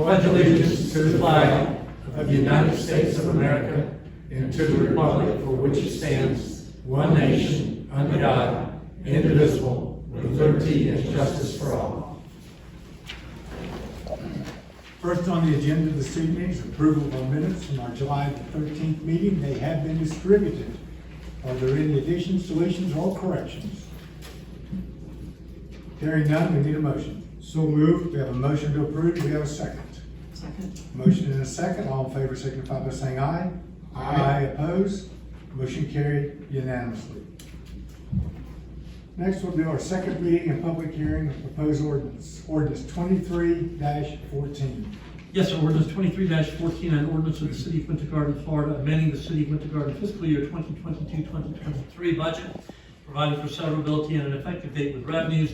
pledge allegiance to the flag of the United States of America and to the republic for which it stands, one nation, under God, indivisible, with liberty and justice for all. First on the agenda this evening is approval of minutes from our July 13th meeting. They have been distributed. Are there any additions, deletions, or corrections? Hearing none, we need a motion. So moved. We have a motion to approve. Do we have a second? Second. Motion and a second. All in favor signify by saying aye. Aye. Opposed? Motion carried unanimously. Next we'll do our second reading and public hearing of proposed ordinance. Ordinance 23-14. Yes, sir. Ordinance 23-14, an ordinance of the City of Winter Garden, Florida, amending the City of Winter Garden fiscal year 2022-2023 budget, providing for severability and an effective date with revenues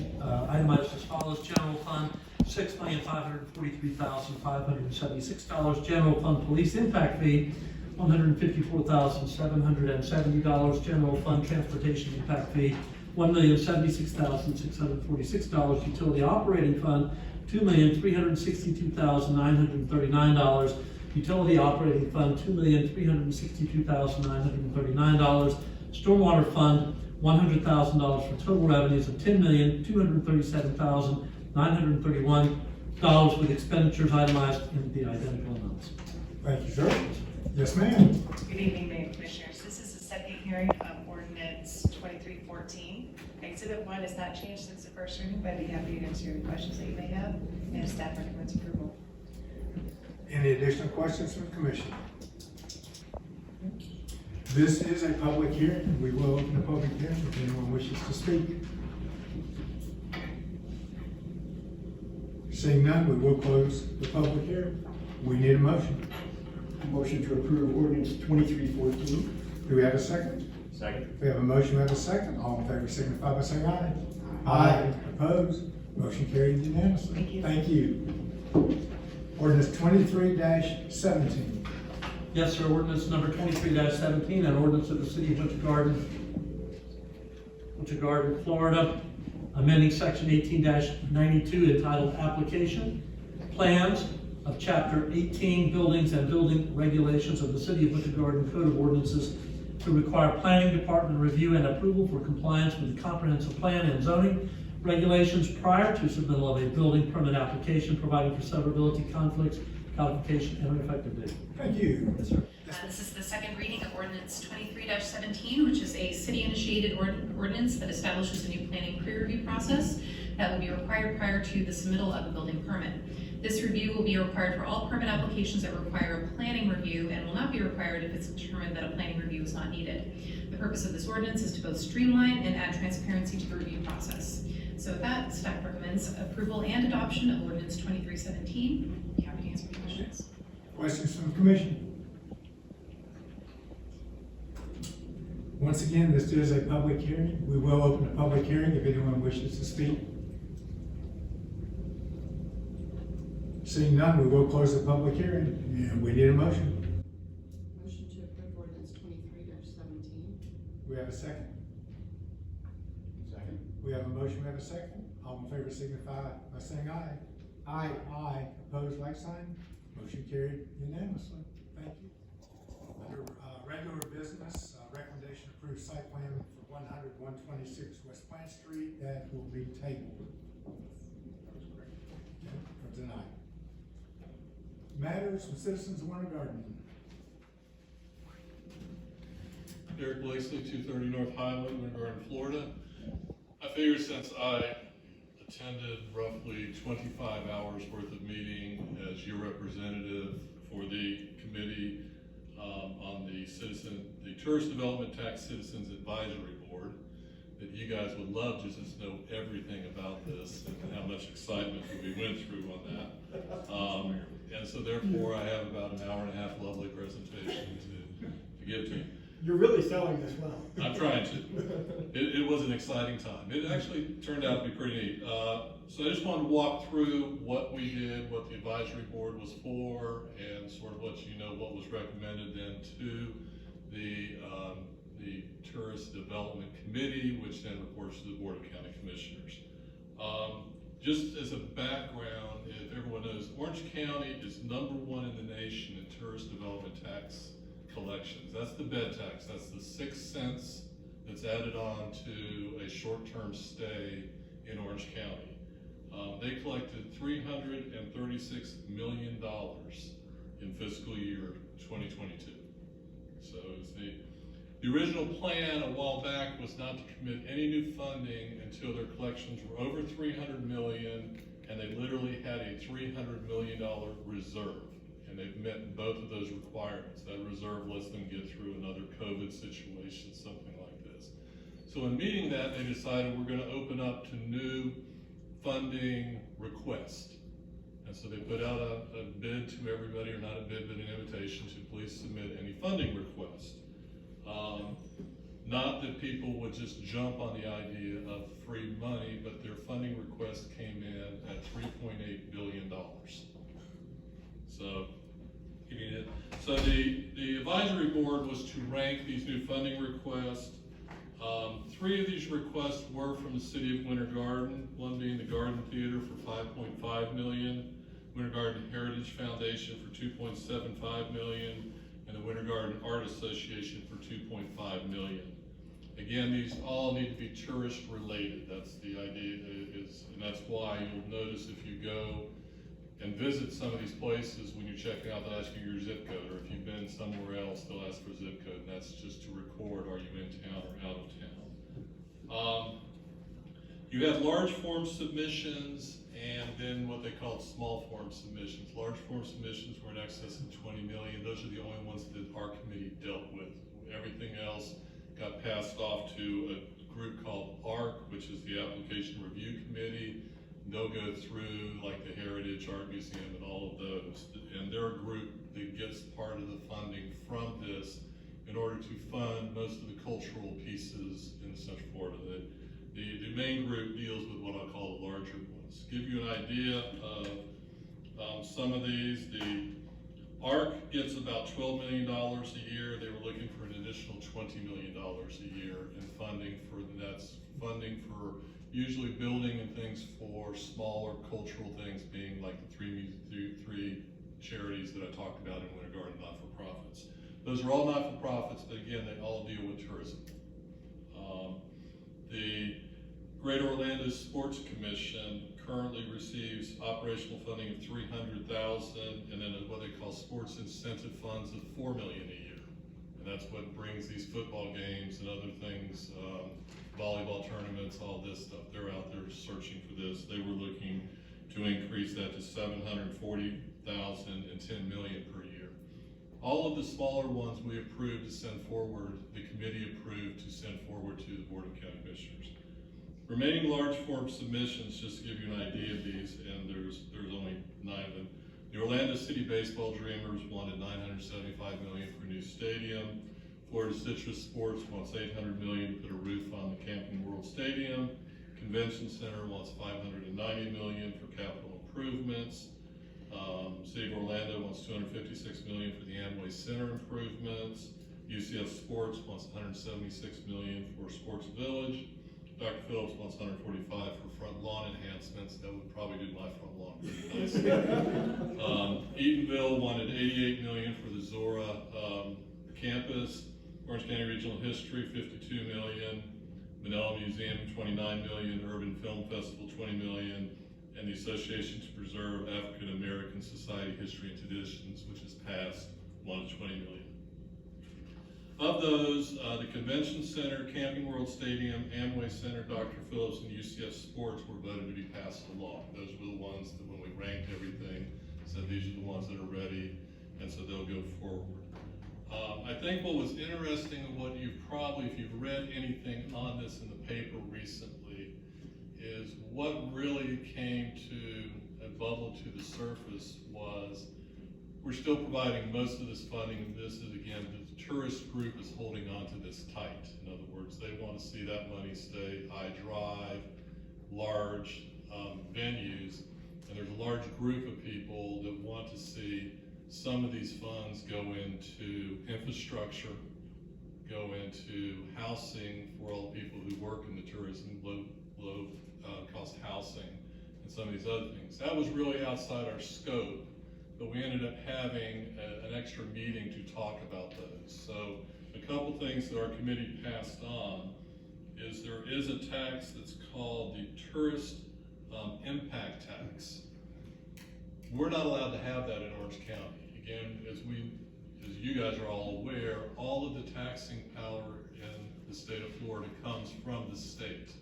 itemized as follows: General Fund, $6,543,576. General Fund Police Impact Fee, $154,770. General Fund Transportation Impact Fee, $1,076,646. Utility Operating Fund, $2,362,939. Utility Operating Fund, $2,362,939. Stormwater Fund, $100,000 for total revenues of $10,237,931 with expenditures itemized in the identical amounts. Thank you, sir. Yes, ma'am. Good evening, Mayor and Commissioners. This is the second hearing of ordinance 2314. Exhibit 1 has not changed since the first reading, but I'd be happy to answer any questions that you may have, and staff recommends approval. Any additional questions from the commission? This is a public hearing. We will open the public hearing if anyone wishes to speak. Seeing none, we will close the public hearing. We need a motion. Motion to approve ordinance 2314. Do we have a second? Second. We have a motion, we have a second. All in favor signify by saying aye. Aye. Opposed? Motion carried unanimously. Thank you. Thank you. Ordinance 23-17. Yes, sir. Ordinance number 23-17, an ordinance of the City of Winter Garden, Florida, amending section 18-92 entitled Application, Plans of Chapter 18, Buildings and Building Regulations of the City of Winter Garden Code of Ordinances to require Planning Department review and approval for compliance with the comprehensive plan and zoning regulations prior to submittal of a building permit application, providing for severability, conflicts, codification, and an effective date. Thank you. Yes, sir. This is the second reading of ordinance 23-17, which is a city-initiated ordinance that establishes a new planning pre-review process that will be required prior to the submittal of a building permit. This review will be required for all permit applications that require a planning review and will not be required if it's determined that a planning review is not needed. The purpose of this ordinance is to both streamline and add transparency to the review process. So with that, staff recommends approval and adoption of ordinance 2317. I'd be happy to answer any questions. Questions from the commission? Once again, this is a public hearing. We will open the public hearing if anyone wishes to speak. Seeing none, we will close the public hearing, and we need a motion. Motion to approve ordinance 23-17. We have a second. Second. We have a motion, we have a second. All in favor signify by saying aye. Aye. Aye. Opposed, like sign. Motion carried unanimously. Thank you. Under regular business, recommendation approved site plan for 100-126 West Plant Street. That will be tabled. Okay, for tonight. Matters from citizens of Winter Garden. Derek Blakeslee, 230 North Highland, Winter Garden, Florida. I figured since I attended roughly 25 hours worth of meeting as your representative for the committee on the Tourist Development Tax Citizens Advisory Board, that you guys would love just to know everything about this and how much excitement we went through on that. And so therefore I have about an hour and a half lovely presentation to give to you. You're really selling this well. I'm trying to. It was an exciting time. It actually turned out to be pretty neat. So I just wanted to walk through what we did, what the advisory board was for, and sort of let you know what was recommended then to the Tourist Development Committee, which then reports to the Board of County Commissioners. just as a background, if everyone knows, Orange County is #1 in the nation in tourist development tax collections. That's the bed tax. That's the 6 cents that's added on to a short-term stay in Orange County. They collected $336 million in fiscal year 2022. So it's the original plan a while back was not to commit any new funding until their collections were over $300 million, and they literally had a $300 million reserve. And they've met both of those requirements. That reserve lets them get through another COVID situation, something like this. So in meeting that, they decided we're gonna open up to new funding requests. And so they put out a bid to everybody, or not a bid, but an invitation to please submit any funding request. Not that people would just jump on the idea of free money, but their funding request came in at $3.8 billion. So, so the advisory board was to rank these new funding requests. 3 of these requests were from the city of Winter Garden, one being the Garden Theater for $5.5 million, Winter Garden Heritage Foundation for $2.75 million, and the Winter Garden Art Association for $2.5 million. Again, these all need to be tourist related. That's the idea, and that's why you'll notice if you go and visit some of these places, when you're checking out, they'll ask you your zip code, or if you've been somewhere else, they'll ask for a zip code, and that's just to record, are you in town or out of town. You have large form submissions, and then what they call small form submissions. Large form submissions were in excess of 20 million. Those are the only ones that our committee dealt with. Everything else got passed off to a group called ARC, which is the Application Review Committee. They'll go through like the Heritage Art Museum and all of those. And they're a group that gets part of the funding from this in order to fund most of the cultural pieces in Central Florida. The main group deals with what I call the larger ones. To give you an idea of some of these, the ARC gets about $12 million a year. They were looking for an additional $20 million a year in funding for, that's funding for usually building and things for smaller cultural things, being like the three charities that I talked about in Winter Garden, not-for-profits. Those are all not-for-profits, but again, they all deal with tourism. The Greater Orlando Sports Commission currently receives operational funding of $300,000, and then what they call sports incentive funds of $4 million a year. And that's what brings these football games and other things, volleyball tournaments, all this stuff. They're out there searching for this. They were looking to increase that to $740,000 and $10 million per year. All of the smaller ones we approved to send forward, the committee approved to send forward to the Board of County Commissioners. Remaining large form submissions, just to give you an idea of these, and there's only 9 of them. The Orlando City Baseball Dreamers wanted $975 million for a new stadium. Florida Citrus Sports wants $800 million to put a roof on the Camping World Stadium. Convention Center wants $590 million for capital improvements. City of Orlando wants $256 million for the Amway Center improvements. UCF Sports wants $176 million for Sports Village. Dr. Phillips wants $145 for front lawn enhancements. That would probably do my front lawn pretty nice. Eatonville wanted $88 million for the Zora campus. Orange County Regional History, $52 million. Manila Museum, $29 million. Urban Film Festival, $20 million. And the Association to Preserve African American Society History and Traditions, which is passed, wanted $20 million. Of those, the Convention Center, Camping World Stadium, Amway Center, Dr. Phillips, and UCF Sports were voted to be passed along. Those were the ones that when we ranked everything, said these are the ones that are ready, and so they'll go forward. I think what was interesting and what you've probably, if you've read anything on this in the paper recently, is what really came to a bubble to the surface was we're still providing most of this funding, and this is, again, the tourist group is holding on to this tight. In other words, they want to see that money stay high drive, large venues, and there's a large group of people that want to see some of these funds go into infrastructure, go into housing for all the people who work in the tourism, low cost housing, and some of these other things. That was really outside our scope, but we ended up having an extra meeting to talk about those. So a couple things that our committee passed on is there is a tax that's called the tourist impact tax. We're not allowed to have that in Orange County. Again, as you guys are all aware, all of the taxing power in the state of Florida comes from the state.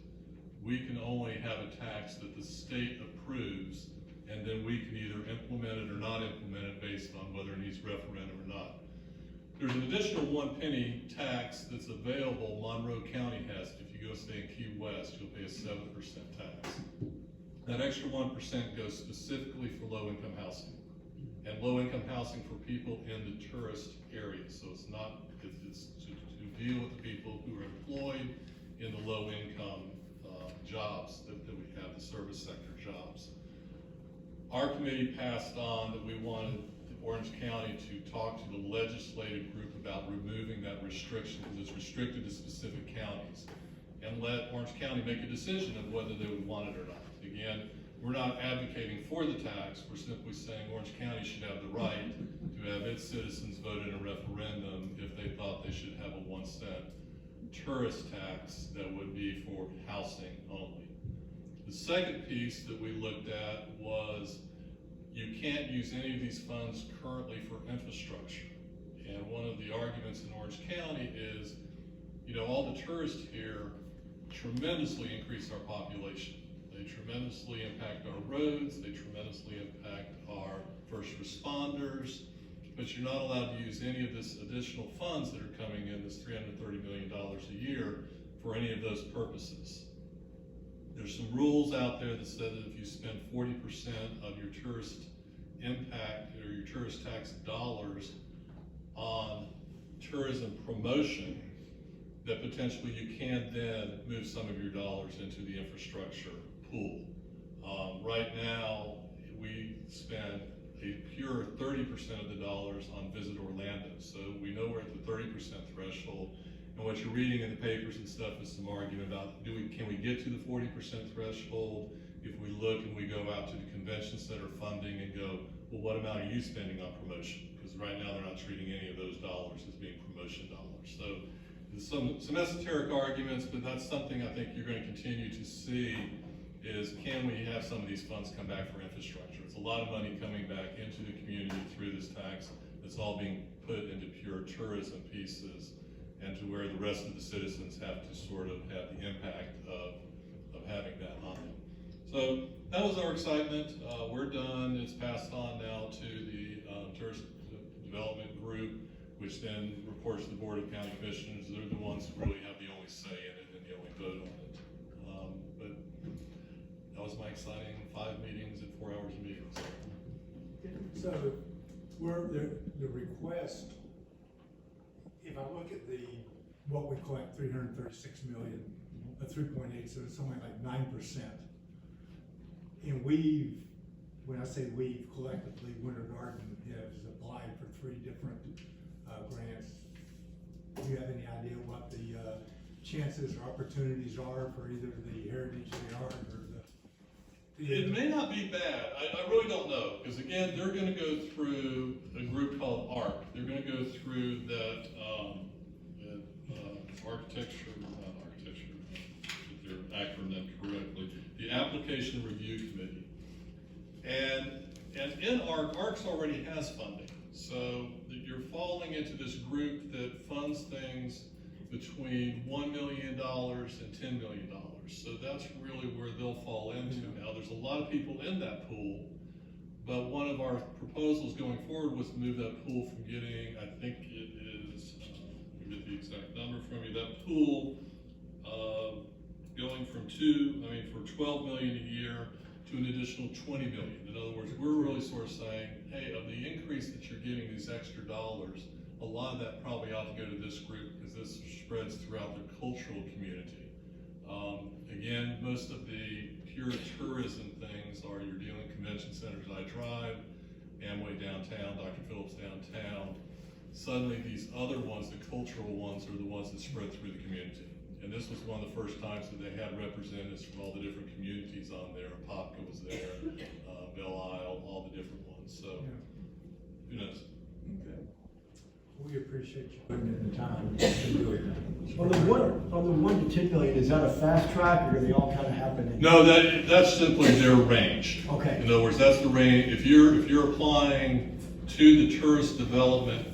We can only have a tax that the state approves, and then we can either implement it or not implement it based on whether it needs referendum or not. There's an additional 1 penny tax that's available. Monroe County has it. If you go stay in Key West, you'll pay a 7% tax. That extra 1% goes specifically for low-income housing, and low-income housing for people in the tourist areas. So it's to deal with the people who are employed in the low-income jobs that we have, the service sector jobs. Our committee passed on that we wanted Orange County to talk to the legislative group about removing that restriction, because it's restricted to specific counties, and let Orange County make a decision of whether they would want it or not. Again, we're not advocating for the tax, we're simply saying Orange County should have the right to have its citizens vote in a referendum if they thought they should have a 1 cent tourist tax that would be for housing only. The second piece that we looked at was you can't use any of these funds currently for infrastructure. And one of the arguments in Orange County is, all the tourists here tremendously increase our population. They tremendously impact our roads, they tremendously impact our first responders, but you're not allowed to use any of this additional funds that are coming in, this $330 million a year, for any of those purposes. There's some rules out there that say that if you spend 40% of your tourist impact or your tourist tax dollars on tourism promotion, that potentially you can then move some of your dollars into the infrastructure pool. Right now, we spend a pure 30% of the dollars on Visit Orlando. So we know we're at the 30% threshold. And what you're reading in the papers and stuff is some argument about can we get to the 40% threshold if we look and we go out to the convention center funding and go, well, what amount are you spending on promotion? Because right now they're not treating any of those dollars as being promotion dollars. So there's some esoteric arguments, but that's something I think you're going to continue to see is, can we have some of these funds come back for infrastructure? It's a lot of money coming back into the community through this tax that's all being put into pure tourism pieces, and to where the rest of the citizens have to sort of have the impact of having that on them. So that was our excitement. We're done. It's passed on now to the Tourist Development Group, which then reports to the Board of County Commissioners. They're the ones who really have the only say in it and the only vote on it. But that was my exciting 5 meetings and 4 hours of meetings. So, the request, if I look at what we collect, 336 million, 3.8, so it's something like 9%. And when I say we've collectively, Winter Garden has applied for 3 different grants. Do you have any idea what the chances or opportunities are for either the Heritage Yard or It may not be bad. I really don't know, because again, they're going to go through a group called ARC. They're going to go through that get their acronym correctly, the Application Review Committee. And in ARC's already has funding. So you're falling into this group that funds things between $1 million and $10 million. So that's really where they'll fall into. Now, there's a lot of people in that pool, but one of our proposals going forward was to move that pool from getting, I think it is, let me get the exact number from you, that pool going from for 12 million a year to an additional 20 million. In other words, we're really sort of saying, hey, of the increase that you're getting, these extra dollars, a lot of that probably ought to go to this group, because this spreads throughout the cultural community. Again, most of the pure tourism things are you're dealing convention centers, I Drive, Amway downtown, Dr. Phillips downtown. Suddenly these other ones, the cultural ones, are the ones that spread through the community. And this was one of the first times that they had representatives from all the different communities on there. Apopka was there, Belle Isle, all the different ones, so who knows? Okay. We appreciate you putting in the time and doing that. On the 1 to 10 million, is that a fast track, or are they all kind of happening? No, that's simply their range. Okay. In other words, that's the range. If you're applying to the tourist development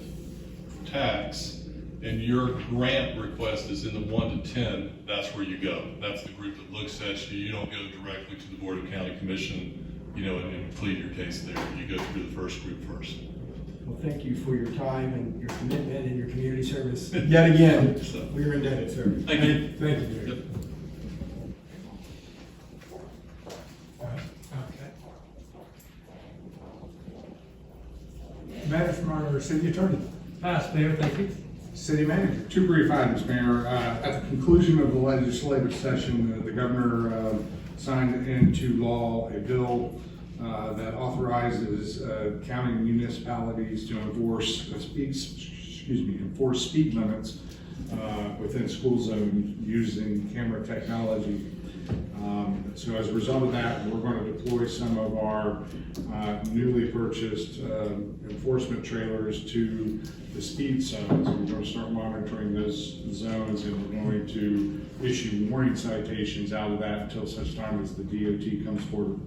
tax and your grant request is in the 1 to 10, that's where you go. That's the group that looks at you. You don't go directly to the Board of County Commission, and plead your case there. You go through the first group first. Well, thank you for your time and your commitment and your community service. Yet again, So, we are indebted, sir. thank you. Thank you, Gary. Yep. Okay. Matter from our city attorney, Pass, Mayor, thank you. city manager. Two brief items, Mayor. At the conclusion of the legislative session, the governor signed into law a bill that authorizes county municipalities to enforce speed limits within school zones using camera technology. So as a result of that, we're going to deploy some of our newly purchased enforcement trailers to the speed zones. We're going to start monitoring those zones, and we're going to issue warning citations out of that until such time as the DOT comes forward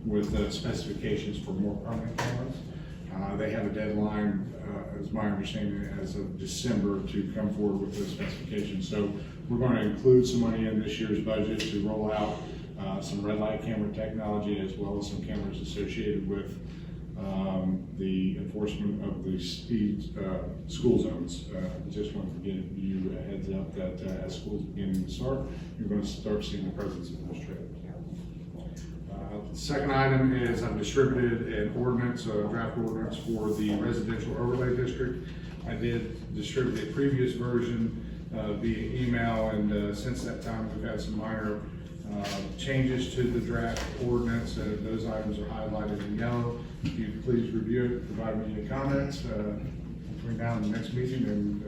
with specifications for more permanent cameras. They have a deadline, as my understanding, as of December to come forward with those specifications. So we're going to include some money in this year's budget to roll out some red light camera technology, as well as some cameras associated with the enforcement of the speed school zones. Just wanted to give you a heads up that as schools beginning to start, you're going to start seeing the presence of those trailers. Second item is I've distributed an ordinance, a draft ordinance for the residential overlay district. I did distribute a previous version via email, and since that time we've had some minor changes to the draft ordinance. Those items are highlighted in yellow. If you please review it, provide me any comments between now and the next meeting, and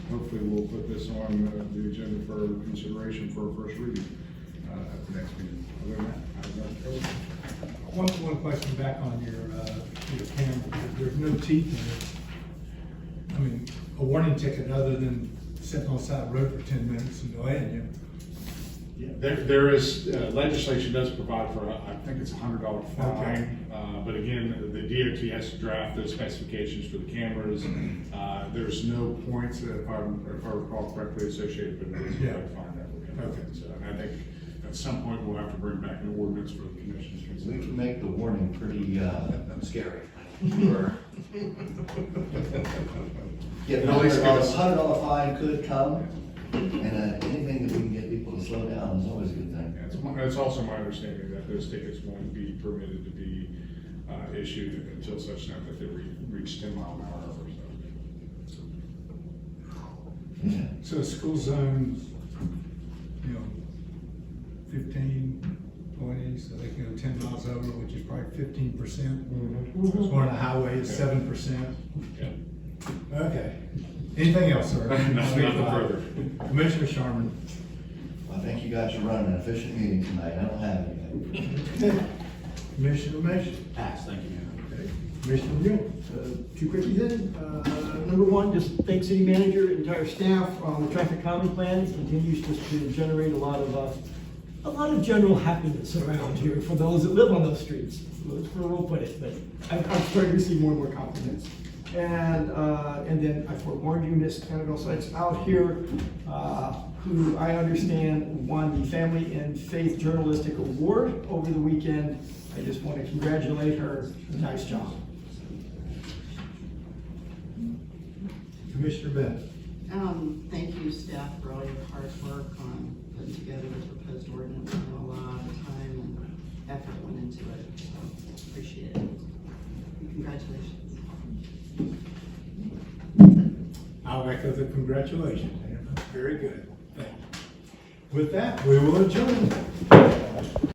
hopefully we'll put this on the agenda for consideration for a first reading at the next meeting. Other than that, One question back on your camera. There's no teeth in it. I mean, a warning ticket other than sitting on the side of the road for 10 minutes and go ahead, There is, legislation does provide for, I think it's $100 fine. Okay. But again, the DOT has to draft those specifications for the cameras. There's no points, if I recall correctly, associated with it. Yeah. Fine that will come. Okay. So, and I think at some point we'll have to bring back an ordinance for the commissioners. We can make the warning pretty scary. Yeah, At least give us- $100 fine could come, and anything that we can get people to slow down is always a good thing. Yeah, it's also my understanding that those tickets won't be permitted to be issued until such time that they reach 10 mile an hour or so. Yeah. So school zones, 15, 20, so they can go 10 miles over, which is probably 15%. Going on the highway is 7%. Yeah. Okay. Anything else, sir? Nothing further. Commissioner Sharman. Well, I think you guys are running an efficient meeting tonight. I don't have anything. Commissioner Mason. Pass, thank you. Okay. Commissioner Mule. Two quickies in. Number one, just thank city manager, entire staff on the traffic calming plan. It continues just to generate a lot of general happiness around here for those that live on those streets. That's where we'll put it, but I'm starting to see more and more compliments. And then I forewarned you, Miss Annabelle Sykes out here, who I understand won the Family and Faith Journalistic Award over the weekend. I just want to congratulate her. Nice job. Commissioner Bennett. Thank you, staff, for all your hard work on putting together the proposed ordinance. A lot of time and effort went into it, so appreciate it. And congratulations. I'll echo the congratulations. Very good. Thank you. With that, we will adjourn.